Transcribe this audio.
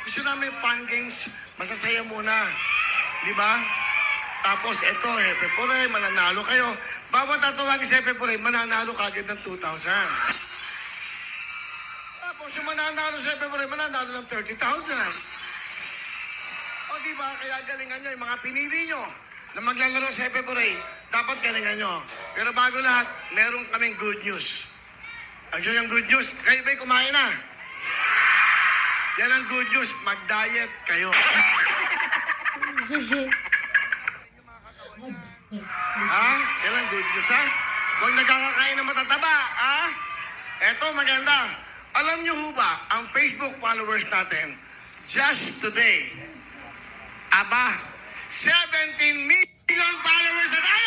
Gusto namin fun games, masasaya muna. Di ba? Tapos ito, Hepe Pure, mananalo kayo. Bawat tatawagin sa Hepe Pure, mananalo kagad ng 2,000. Tapos yung mananalo sa Hepe Pure, mananalo ng 30,000. O di ba? Kaya galingan nyo, yung mga pinili nyo na maglalaro sa Hepe Pure, dapat galingan nyo. Pero bago lahat, meron kaming good news. Actually, yung good news, kayo ba'y kumain na? Yan ang good news, mag-diet kayo. Ha? Yan ang good news, ha? Huwag nagkakakain ng matataba, ha? Eto, maganda. Alam niyo ho ba, ang Facebook followers natin, just today, 17 million followers na tayo!